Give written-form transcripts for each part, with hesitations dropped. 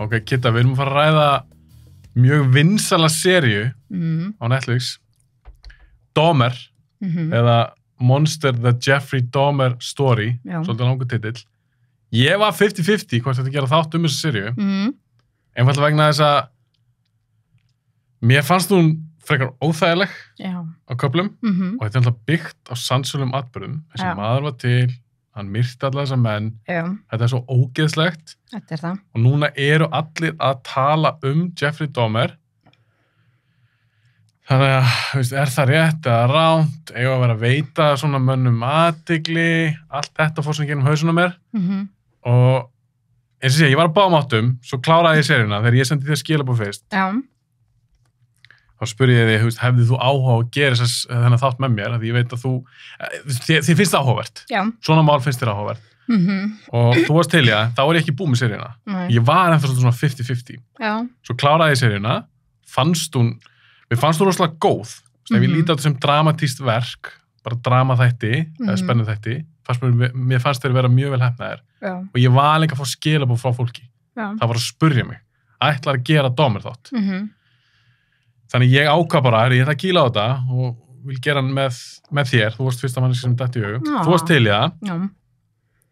Ok, Kitta, við erum að fara að ræða mjög vinsala seríu á Netflix. Dahmer, eða Monster the Jeffrey Dahmer Story, svolítið langur titill. Ég var 50-50 hvort þetta gera þátt þessu seríu. Einfallega vegna þess að mér fannst hún frekar óþægileg á köflum og þetta er alltaf byggt á sannsögum atburðum. Þessi maður var til, hann myrti alla þessa menn. Þetta er svo ógeðslegt. Þetta er það. Og núna eru allir að tala Jeffrey Dahmer. Þannig að, veist, er það rétt eða ránt? Eigum að vera að veita svona mönnum athygli, allt þetta fór sem gegnum hausinn á mér. Og eins og sé, ég var að báðum áttum, svo kláraði ég seríuna þegar ég sendi þér skilabóð fyrst. Þá spurði ég þig, hefði þú áhuga á að gera þennan þátt með mér? Því ég veit að þið finnst það áhugavert. Svona mál finnst þér áhugavert. Og þú varst til í það, þá er ég ekki búið með seríuna. Ég var ennþá svona 50-50. Svo kláraði ég seríuna, mér fannst þú rosalega góð. Ef ég líti á þetta sem dramatískt verk, bara dramaþætti, eða spennuþætti, mér fannst þeir vera mjög vel heppnaðir. Og ég var líka að fá skilabóð frá fólki. Það var að spurja mig, ætlar að gera Dahmer þátt. Þannig ég ákvað bara, ég ætla að kýla á þetta og vil gera hann með þér. Þú varst fyrsta manneski sem datt í hug. Þú varst til í það.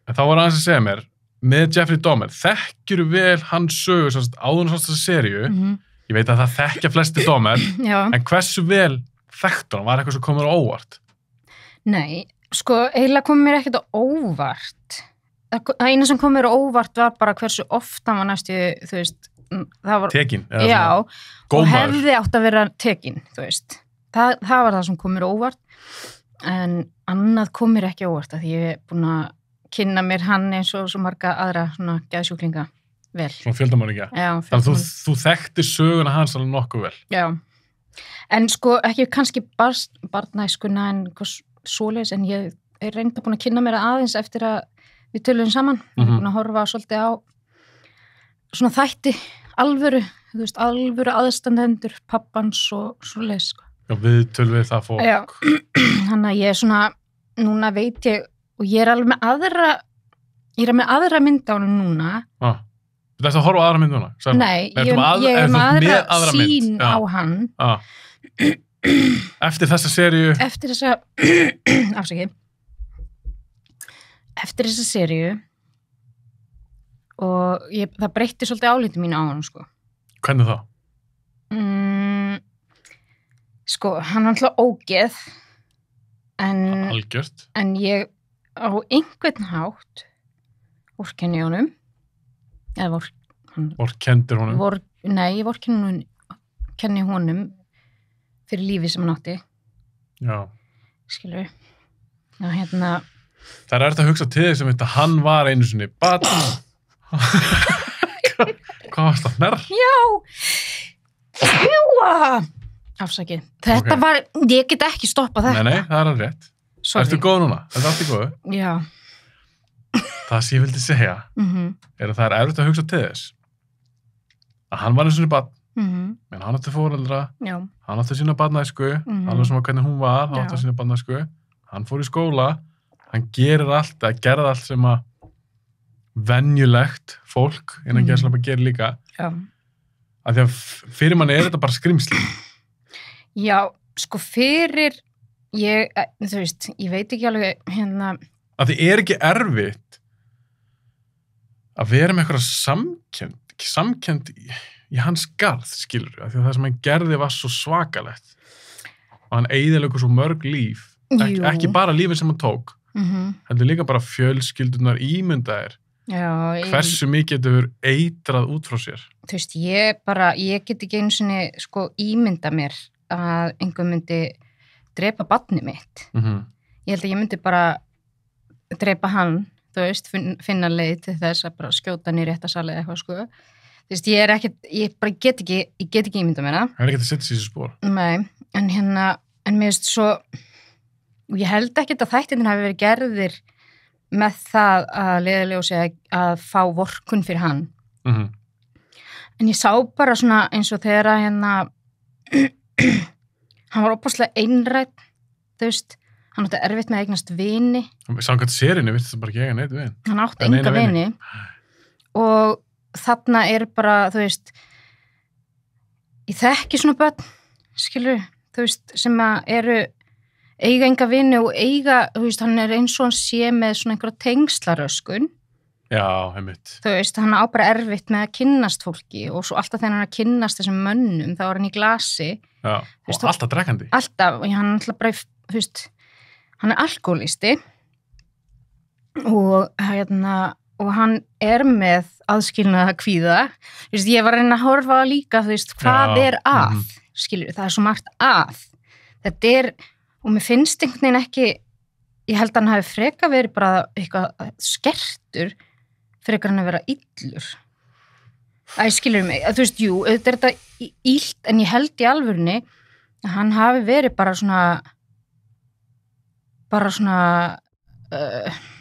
En þá var aðeins að segja mér, með Jeffrey Dahmer, þekkjur vel hans sögu, áður þessa seríu. Ég veit að það þekkja flesti Dahmer, en hversu vel þekktur hann? Var eitthvað sem komur á óvart? Nei, sko, eiginlega kom mér ekkert á óvart. Það eina sem kom mér á óvart var bara hversu oft hann var næstu, þú veist, það var... Tekin? Já, og hefði átt að vera tekin, þú veist. Það var það sem kom mér á óvart, en annað kom mér ekki á óvart, því ég hef búin að kynna mér hann eins og svo marga aðra svona geðsjúklinga vel. Svona fjöldamorðingja? Já, þannig að þú þekktir söguna hans alveg nokkuð vel? Já, en sko ekki kannski barnæskuna en svoleiðis, en ég er reynda búin að kynna mér aðeins eftir að við töluðum saman. Ég er búin að horfa svolítið á svona þætti, alvöru, þú veist, alvöru aðstandendur, pappans og svoleiðis, sko. Já, við tölum við það fólk. Já, þannig að ég er svona, núna veit ég, og ég er alveg með aðra mynd á hann núna. Þú ætti að horfa á aðra mynd núna? Nei, ég er með aðra sýn á hann. Eftir þessa seríu? Eftir þessa, afsakið. Eftir þessa seríu og það breytti svolítið áliti mínu á hann, sko. Hvernig þá? Sko, hann var alltaf ógeð Algjört? En ég á einhvern hátt vorkenni honum eða vorkendir honum? Nei, ég vorkenni honum fyrir lífið sem hann átti. Já. Skilur við. Já, hérna. Það er að hugsa til þess að hann var einu sinni barn. Hvað varst það nær? Já. Ljúa. Afsakið. Þetta var, ég get ekki stoppað þetta. Nei, það er alveg rétt. Ertu góð núna? Er allt í góðu? Já. Það sem ég vildi segja er að það er erfitt að hugsa til þess að hann var eins og barn, en hann átti foreldra, hann átti sína barnæsku, alveg sem að hvernig hún var, hann átti sína barnæsku, hann fór í skóla, hann gerði allt sem að venjulegt fólk innan geðslappa gerir líka. Já. Af því að fyrir manni er þetta bara skrimsli. Já, sko fyrir þú veist, ég veit ekki alveg hérna. Af því er ekki erfitt að vera með eitthvað samkennd í hans garð, skilur við, af því að það sem hann gerði var svo svakalegt og hann eyðileggur svo mörg líf, ekki bara lífið sem hann tók, heldur líka bara fjölskyldunar ímyndaðir. Já, hversu mikið þetta hefur eitrað út frá sér? Þú veist, ég get ekki einu sinni sko ímynda mér að einhver myndi drepa barnið mitt. Ég held að ég myndi bara drepa hann, þú veist, finna leið til þess að bara skjóta hann í réttasali eða eitthvað, sko. Þú veist, ég get ekki ímynda mér það. Það er ekki að setja sér í spór. Nei, en mér veist svo, ég held ekki að þættirnir hafi verið gerðir með það að leiðarljósi að fá vorkunn fyrir hann. En ég sá bara svona eins og þegar að hann var opaslega einrætt, þú veist, hann átti erfitt með að eignast vini. Samkvæmt seríunni virtist það bara ekki eiga neitt vin. Hann átti enga vini og þarna bara, þú veist, ég þekki svona börn, skilur, þú veist, sem eru eiga enga vini og eiga, þú veist, hann eins og hann sé með svona einhverja tengslaröskun. Já, einmitt. Þú veist, hann á bara erfitt með að kynnast fólki og svo alltaf þegar hann að kynnast þessum mönnum, þá hann í glasi. Já, og veist, alltaf drekkandi. Alltaf, og hann alltaf bara, þú veist, hann alkohólisti og hann með aðskilnaða kvíða. Þú veist, ég var að reyna að horfa líka, þú veist, hvað að, skilur, það svo margt að. Þetta og mér finnst einhvern veginn ekki, ég held að hann hafi freka verið bara eitthvað skertur frekar hann að vera illur. Skilur mig, þú veist, jú, þetta þetta illt, en ég held í alvörunni að hann hafi verið bara svona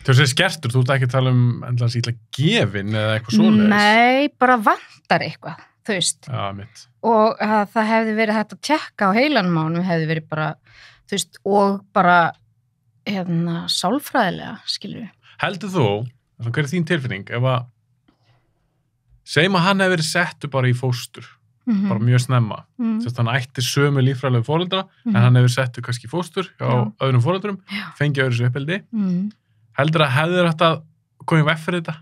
Þú segir skertur, þú ert ekki að tala endla illa gefin eða eitthvað svoleiðis? Nei, bara vantar eitthvað, þú veist. Já, mitt. Og það hefði verið hægt að tjekka á heilanum á honum, hefði verið bara, þú veist, og bara sálfræðilega, skilur. Heldur þú, hver þín tilfinning, ef að segjum að hann hefði verið settur bara í fóstur, bara mjög snemma, þess að hann ætti sömu líffræðilegu foreldra, en hann hefði settur kannski í fóstur hjá öðrum foreldrum, fengið öðru sér uppeldi. Heldur að hefði þetta komið veg fyrir þetta?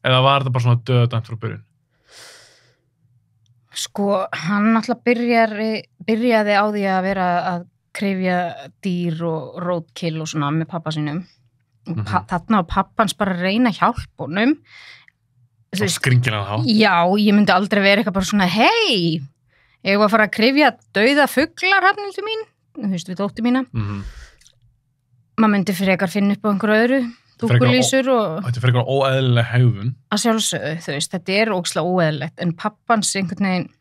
Eða var þetta bara svona döðdæmt frá byrjun? Sko, hann alltaf byrjaði á því að vera að krefja dýr og roadkill og svona með pappa sínum. Og þarna var pappans bara að reyna að hjálpa honum. Og skringilega þá? Já, ég myndi aldrei vera eitthvað bara svona, hei, ég var að fara að krefja dauða fuglar, Hrafnhildur mín, þú veist, við dóttur mína. Maður myndi frekar finna upp á einhverju öðru, dúkkulísur og... Þetta frekar óeðlileg hegðun. Að sjálfsögðu, þú veist, þetta ógeðslega óeðlilegt, en pappans einhvern veginn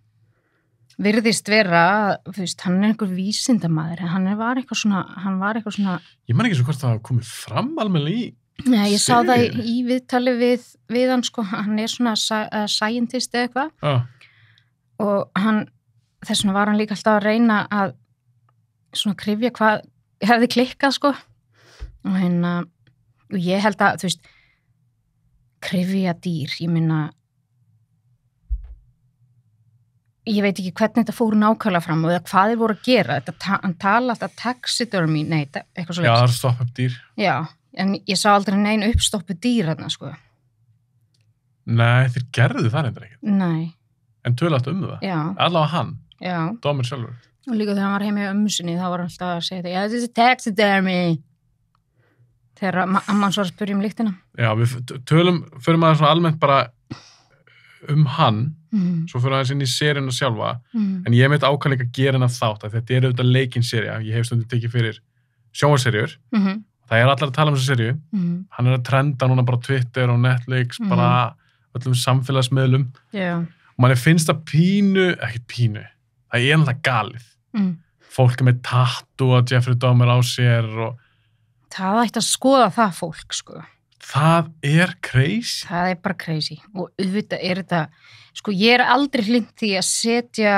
virðist vera, þú veist, hann einhver vísindamaður, en hann var eitthvað svona... Ég man ekki svo hvort það komið fram almennilega í... Nei, ég sá það í viðtali við hann, sko, hann svona scientist eða eitthvað. Og þess vegna var hann líka alltaf að reyna að svona krifja hvað hefði klikkað, sko. Og ég held að, þú veist, krifja dýr, ég meina, ég veit ekki hvernig þetta fór nákvæmlega fram og hvað þeir voru að gera. Hann tala alltaf taxidermy, nei, eitthvað svo leiks. Já, það stoppa upp dýr. Já, en ég sá aldrei neina uppstoppu dýr þarna, sko. Nei, þeir gerðu það reyndar ekkert. Nei. En tölu alltaf það. Já. Allavega hann. Já. Dómur sjálfur. Og líka þegar hann var heima í ömmu sinni, þá var hann alltaf að segja þetta, this is taxidermy. Þegar amman svo að spyrja lyktina. Já, við förum maður svona almennt bara hann, svo fyrir aðeins inn í seríuna sjálfa, en ég meit ákvæmlega að gera hennar þátt, að þetta auðvitað leikinn sería, ég hef stundum tekið fyrir sjónvarseríur, það allar að tala þessu seríu, hann að trenda núna bara Twitter og Netflix, bara öllum samfélagsmiðlum, og manni finnst það ekki pínu, það náttúrulega galið, fólk með tattoo að Jeffrey Dahmer á sér og það ætti að skoða það fólk, sko. Það crazy. Það bara crazy. Og auðvitað þetta, sko, ég aldrei hlynnt því að setja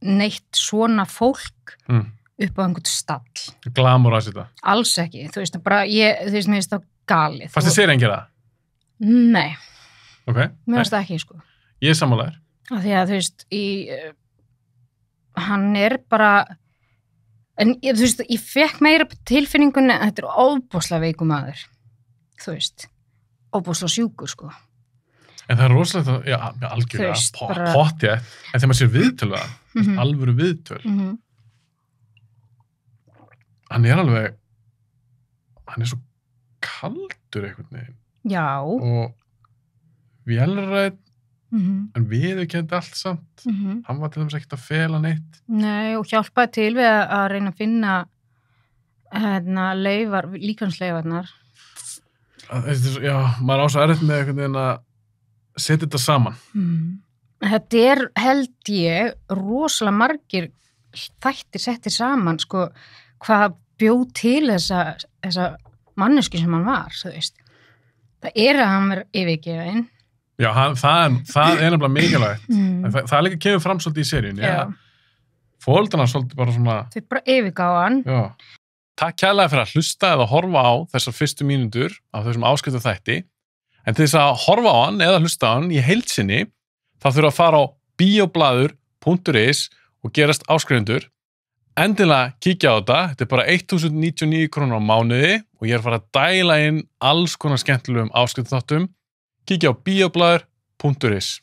neitt svona fólk upp á einhvern stall. Glamur að setja. Alls ekki. Þú veist, bara, mér finnst það galið. Fannst þið sér engið það? Nei. Ok. Mér finnst það ekki, sko. Ég sammálaður. Því að, þú veist, hann bara... En þú veist, ég fekk meira tilfinningunni að þetta óbúslega veikur maður. Þú veist, óbúslega sjúkur, sko. En það rosalega, já, algjörlega, pottjætt, en þegar maður sér viðtöl við það, alvöru viðtöl, hann alveg, hann svo kaldur einhvern veginn. Já. Og vélrætt, en viðurkenndi allt samt, hann var til dæmis ekkert að fela neitt. Nei, og hjálpaði til við að reyna að finna líkansleifarnar. Já, maður á svo erfitt með einhvern veginn að setja þetta saman. Þetta held ég, rosalega margir þættir settir saman, sko, hvað bjóð til þessa manneski sem hann var, þú veist. Það að hann var yfirgefinn. Já, það nefnilega mikilvægt. Það líka kemur fram svolítið í seríunni. Já. Fóldrarna svolítið bara svona... Þau bara yfirgáðu hann. Já. Takk kærlega fyrir að hlusta eða horfa á þessar fyrstu mínútur af þessum áskrifta þætti. En til þess að horfa á hann eða hlusta á hann í heild sinni, þá þurfa að fara á bioblaður.is og gerast áskrifundur. Endilega kíkja á þetta er bara 1.099 krónur á mánuði og ég að fara að dæla inn alls konar skemmtilegum áskrifunþáttum. Kíkja á bioblaður.is.